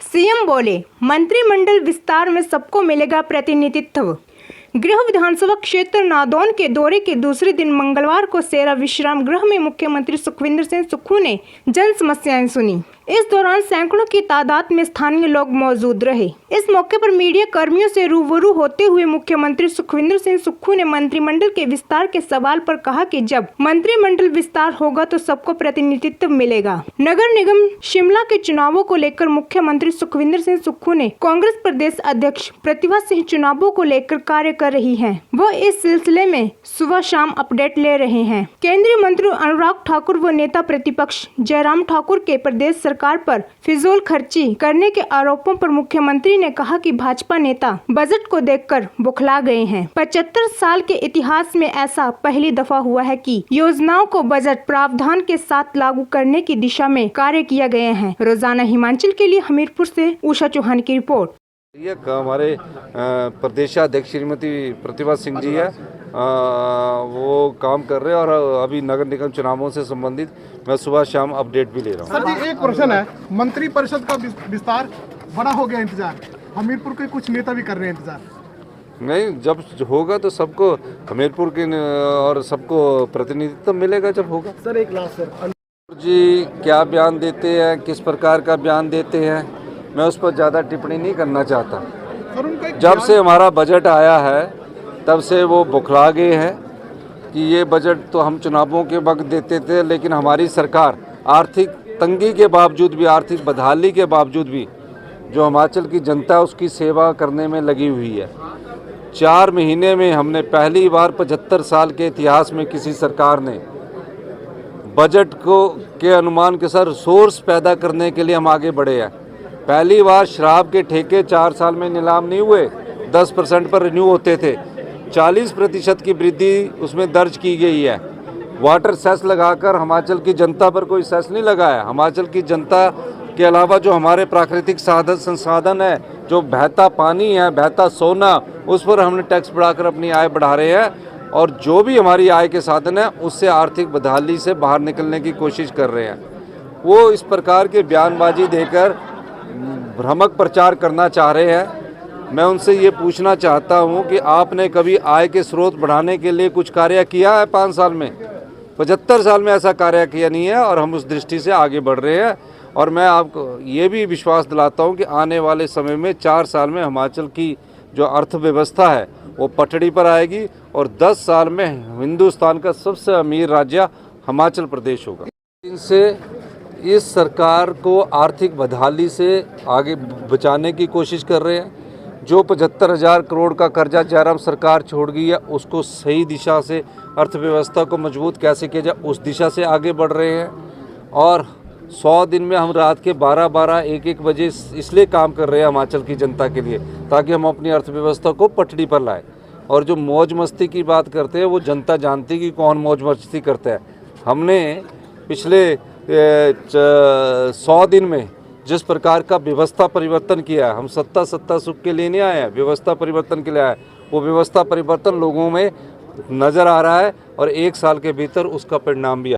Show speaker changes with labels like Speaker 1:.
Speaker 1: CM बोले, मंत्रिमंडल विस्तार में सबको मिलेगा प्रतिनिधित्व। गृह विधानसभा क्षेत्र नादौन के दौरे के दूसरे दिन मंगलवार को सेरा विश्राम गृह में मुख्यमंत्री सुखविंदर सिंह सुक्खू ने जन समस्याएं सुनी। इस दौरान सैकड़ों की तादाद में स्थानीय लोग मौजूद रहे। इस मौके पर मीडिया कर्मियों से रूबरू होते हुए मुख्यमंत्री सुखविंदर सिंह सुक्खू ने मंत्रिमंडल के विस्तार के सवाल पर कहा कि जब मंत्रिमंडल विस्तार होगा तो सबको प्रतिनिधित्व मिलेगा। नगर निगम शिमला के चुनावों को लेकर मुख्यमंत्री सुखविंदर सिंह सुक्खू ने कांग्रेस प्रदेश अध्यक्ष प्रतिभा सिंह चुनावों को लेकर कार्य कर रही हैं। वह इस सिलसिले में सुबह शाम अपडेट ले रहे हैं। केंद्रीय मंत्री अनुराग ठाकुर व नेता प्रतिपक्ष जयराम ठाकुर के प्रदेश सरकार पर फिजूल खर्ची करने के आरोपों पर मुख्यमंत्री ने कहा कि भाजपा नेता बजट को देखकर बुखला गए हैं। 75 साल के इतिहास में ऐसा पहली दफा हुआ है कि योजनाओं को बजट प्रावधान के साथ लागू करने की दिशा में कार्य किया गया है। रोजाना हिमाचल के लिए हमीरपुर से उषा चौहान की रिपोर्ट।
Speaker 2: ये हमारे प्रदेशाध्यक्ष श्रीमती प्रतिभा सिंह जी है, वो काम कर रहे हैं और अभी नगर निगम चुनावों से संबंधित मैं सुबह शाम अपडेट भी ले रहा हूँ।
Speaker 3: सर जी, एक प्रश्न है, मंत्री परिषद का विस्तार बड़ा हो गया इंतजार, हमीरपुर के कुछ नेता भी कर रहे हैं इंतजार।
Speaker 2: नहीं, जब होगा तो सबको हमीरपुर के और सबको प्रतिनिधित्व मिलेगा जब होगा।
Speaker 3: सर एक लास्ट सर
Speaker 2: जी क्या बयान देते हैं, किस प्रकार का बयान देते हैं, मैं उस पर ज़्यादा टिप्पणी नहीं करना चाहता। जब से हमारा बजट आया है तब से वो बुखला गए हैं कि ये बजट तो हम चुनावों के वक्त देते थे, लेकिन हमारी सरकार आर्थिक तंगी के बावजूद भी, आर्थिक बदहाली के बावजूद भी जो हिमाचल की जनता है उसकी सेवा करने में लगी हुई है। 4 महीने में हमने पहली बार 75 साल के इतिहास में किसी सरकार ने बजट के अनुमान के साथ सोर्स पैदा करने के लिए हम आगे बढ़े हैं। पहली बार शराब के ठेके 4 साल में नीलाम नहीं हुए, 10% पर रिन्यू होते थे। 40% की वृद्धि उसमें दर्ज की गई है। वाटर सेस लगाकर हिमाचल की जनता पर कोई सेस नहीं लगाया। हिमाचल की जनता के अलावा जो हमारे प्राकृतिक संसाधन है, जो बहता पानी है, बहता सोना, उस पर हमने टैक्स बढ़ाकर अपनी आय बढ़ा रहे हैं और जो भी हमारी आय के साधन है उससे आर्थिक बदहाली से बाहर निकलने की कोशिश कर रहे हैं। वो इस प्रकार के बयानबाजी देकर भ्रामक प्रचार करना चाह रहे हैं। मैं उनसे ये पूछना चाहता हूँ कि आपने कभी आय के स्रोत बढ़ाने के लिए कुछ कार्य किया है 5 साल में? 75 साल में ऐसा कार्य किया नहीं है और हम उस दृष्टि से आगे बढ़ रहे हैं। और मैं आपको ये भी विश्वास दिलाता हूँ कि आने वाले समय में 4 साल में हिमाचल की जो अर्थव्यवस्था है वो पटड़ी पर आएगी और 10 साल में हिंदुस्तान का सबसे अमीर राज्य हिमाचल प्रदेश होगा। इनसे इस सरकार को आर्थिक बदहाली से आगे बचाने की कोशिश कर रहे हैं। जो 75,000 करोड़ का कर्जा जयराम सरकार छोड़ गई है उसको सही दिशा से अर्थव्यवस्था को मजबूत कैसे किया जाए उस दिशा से आगे बढ़ रहे हैं। और 100 दिन में हम रात के 12-12, 1-1 बजे इसलिए काम कर रहे हैं हिमाचल की जनता के लिए ताकि हम अपनी अर्थव्यवस्था को पटड़ी पर लाएं। और जो मौज मस्ती की बात करते हैं वो जनता जानती है कि कौन मौज मस्ती करता है। हमने पिछले 100 दिन में जिस प्रकार का व्यवस्था परिवर्तन किया है, हम सत्ता सुख के लिए नहीं आए हैं, व्यवस्था परिवर्तन के लिए आए। वो व्यवस्था परिवर्तन लोगों में नज़र आ रहा है और 1 साल के भीतर उसका परिणाम भी